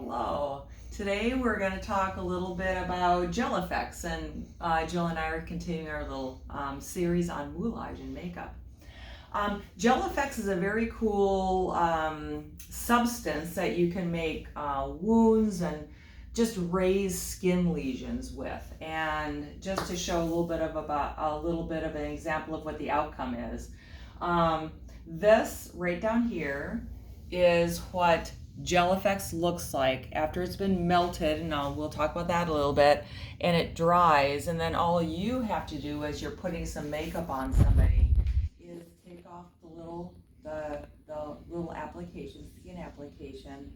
Hello. Today we're going to talk a little bit about gelefects, and Jill and I are continuing our little series on moulage and makeup. Gelefects is a very cool substance that you can make wounds and just raise skin lesions with. And just to show a little bit of an example of what the outcome is, this right down here is what gelefects looks like after it's been melted, and we'll talk about that a little bit, and it dries, and then all you have to do as you're putting some makeup on somebody is take off the little application, skin application,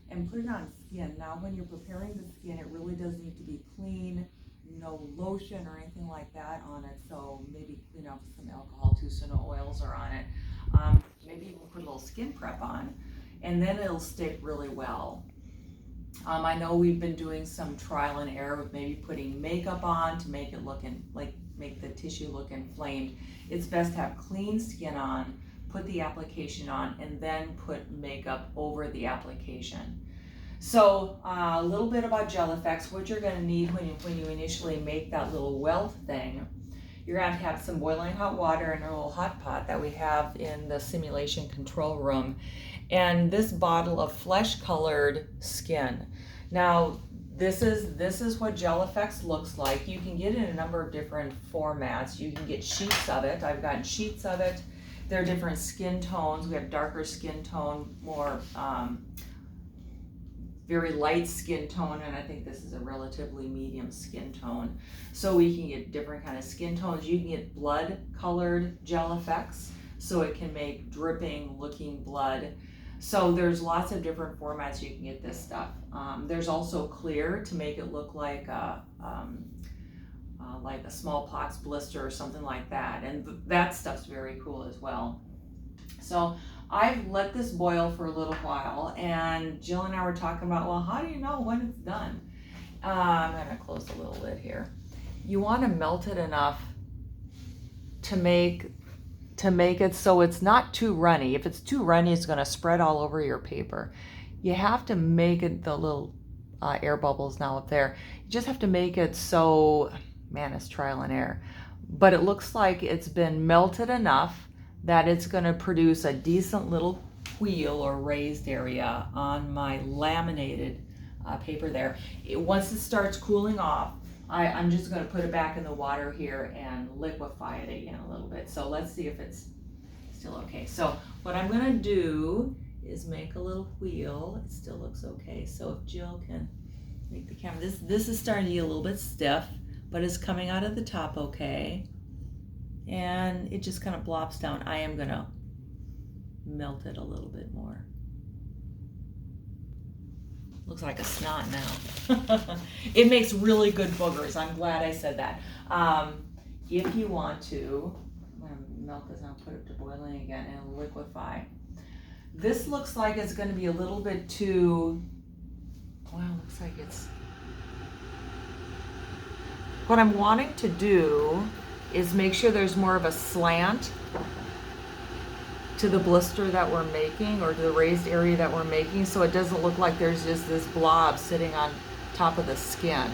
and put it on skin. Now when you're preparing the skin, it really does need to be clean, no lotion or anything like that on it, so maybe clean off some alcohol too so no oils are on it. Maybe you can put a little skin prep on, and then it'll stick really well. I know we've been doing some trial and error with maybe putting makeup on to make it look make the tissue look inflamed. It's best to have clean skin on, put the application on, and then put makeup over the application. So a little bit about gelefects. What you're going to need when you initially make that little welt thing, you're going to have some boiling hot water in a little hot pot that we have in the simulation control room, and this bottle of flesh colored skin. Now this is what gelefects looks like. You can get it in a number of different formats. You can get sheets of it. I've gotten sheets of it. There are different skin tones. We have darker skin tone, more very light skin tone, and I think this is a relatively medium skin tone. So we can get different kind of skin tones. You can get blood colored gelefects, so it can make dripping looking blood. So there's lots of different formats you can get this stuff. There's also clear to make it look like a smallpox blister or something like that, and that stuff's very cool as well. So I've let this boil for a little while, and Jill and I were talking about, well, how do you know when it's done? I'm going to close the little lid here. You want to melt it enough to make it so it's not too runny. If it's too runny, it's going to spread all over your paper. You have to make it, the little air bubbles now up there, you just have to make it so, man, it's trial and error, but it looks like it's been melted enough that it's going to produce a decent little wheel or raised area on my laminated paper there. Once it starts cooling off, I'm just going to put it back in the water here and liquefy it again a little bit. So let's see if it's still okay. So what I'm going to do is make a little wheel. It still looks okay. So if Jill can make the camera, this is starting to get a little bit stiff, but it's coming out of the top okay. And it just kind of blops down. I am going to melt it a little bit more. Looks like a snot now. It makes really good boogers. I'm glad I said that. If you want to, I'm going to melt this and I'll put it to boiling again and liquefy. This looks like it's going to be a little bit too, well, looks like it's, what I'm wanting to do is make sure there's more of a slant to the blister that we're making, or to the raised area that we're making, so it doesn't look like there's just this blob sitting on top of the skin.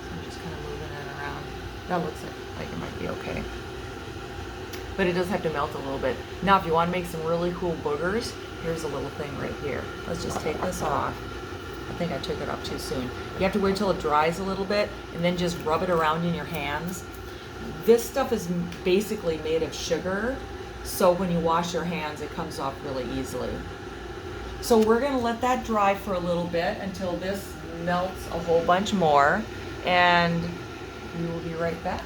So I'm just kind of moving it around. That looks like it might be okay. But it does have to melt a little bit. Now if you want to make some really cool boogers, here's a little thing right here. Let's just take this off. I think I took it off too soon. You have to wait till it dries a little bit and then just rub it around in your hands. This stuff is basically made of sugar, so when you wash your hands, it comes off really easily. So we're going to let that dry for a little bit until this melts a whole bunch more, and we will be right back.